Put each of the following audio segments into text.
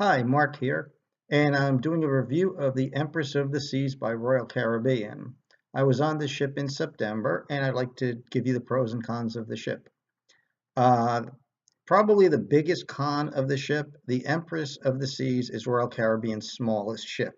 Hi, Mark here, and I'm doing a review of the Empress of the Seas by Royal Caribbean. I was on the ship in September, and I'd like to give you the pros and cons of the ship. Uh, Probably the biggest con of the ship, the Empress of the Seas is Royal Caribbean's smallest ship,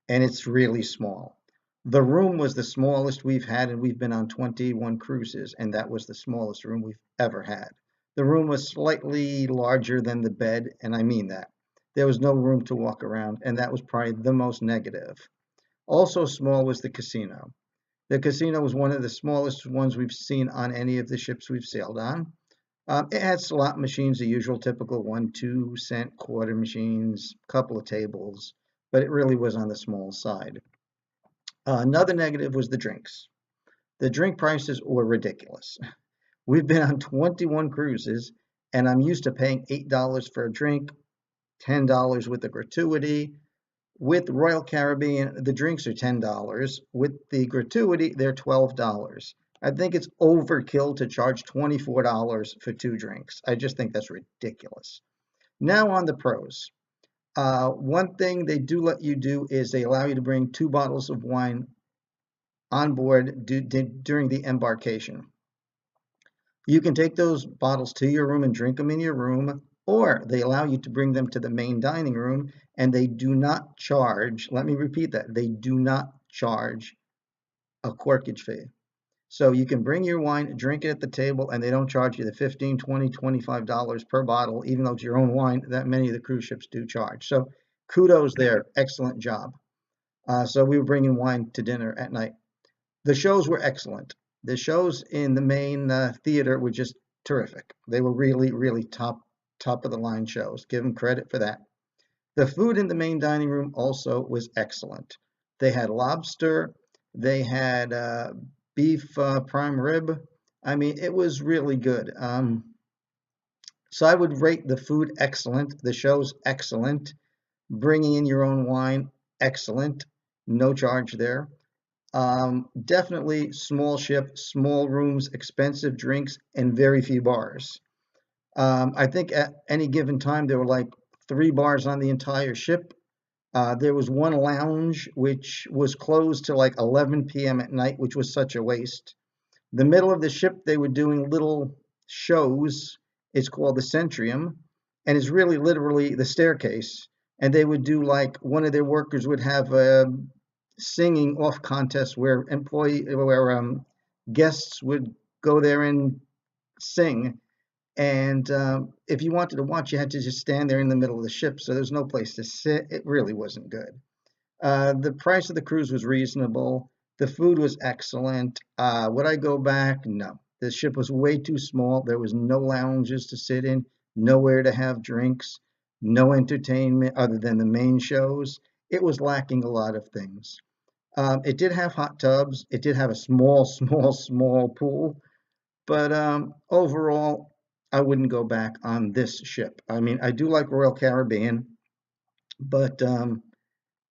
and it's really small. The room was the smallest we've had, and we've been on 21 cruises, and that was the smallest room we've ever had. The room was slightly larger than the bed, and I mean that. There was no room to walk around, and that was probably the most negative. Also small was the casino. The casino was one of the smallest ones we've seen on any of the ships we've sailed on. It had slot machines, the usual typical 1, 2 cent quarter machines, couple of tables, but it really was on the small side. Another negative was the drinks. The drink prices were ridiculous. We've been on 21 cruises, and I'm used to paying $8 for a drink, $10 with a gratuity. With Royal Caribbean, the drinks are $10. With the gratuity, they're $12. I think it's overkill to charge $24 for 2 drinks. I just think that's ridiculous. Now on the pros. One thing they do let you do is they allow you to bring 2 bottles of wine on board during the embarkation. You can take those bottles to your room and drink them in your room, or they allow you to bring them to the main dining room, and they do not charge, let me repeat that, they do not charge a corkage fee. So you can bring your wine, drink it at the table, and they don't charge you the $15, $20, $25 per bottle, even though it's your own wine, that many of the cruise ships do charge. So kudos there, excellent job. So we were bringing wine to dinner at night. The shows were excellent. The shows in the main theater were just terrific. They were really, really top of the line shows. Give them credit for that. The food in the main dining room also was excellent. They had lobster. They had beef prime rib. I mean, it was really good. So I would rate the food excellent. The shows excellent. Bringing in your own wine, excellent. No charge there. Definitely small ship, small rooms, expensive drinks, and very few bars. I think at any given time there were like 3 bars on the entire ship. There was one lounge which was closed till like 11 p.m. at night, which was such a waste. The middle of the ship, they were doing little shows. It's called the Centrium, and it's really literally the staircase. And they would do like one of their workers would have a singing off contest where guests would go there and sing. And if you wanted to watch, you had to just stand there in the middle of the ship. So there's no place to sit. It really wasn't good. The price of the cruise was reasonable. The food was excellent. Would I go back? No. The ship was way too small. There was no lounges to sit in, nowhere to have drinks, no entertainment other than the main shows. It was lacking a lot of things. It did have hot tubs. It did have a small, small pool. But overall, I wouldn't go back on this ship. I mean, I do like Royal Caribbean, but I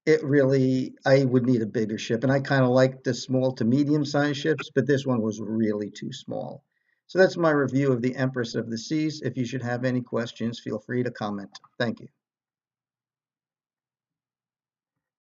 would need a bigger ship. And I kind of like the small to medium-sized ships, but this one was really too small. So that's my review of the Empress of the Seas. If you should have any questions, feel free to comment. Thank you.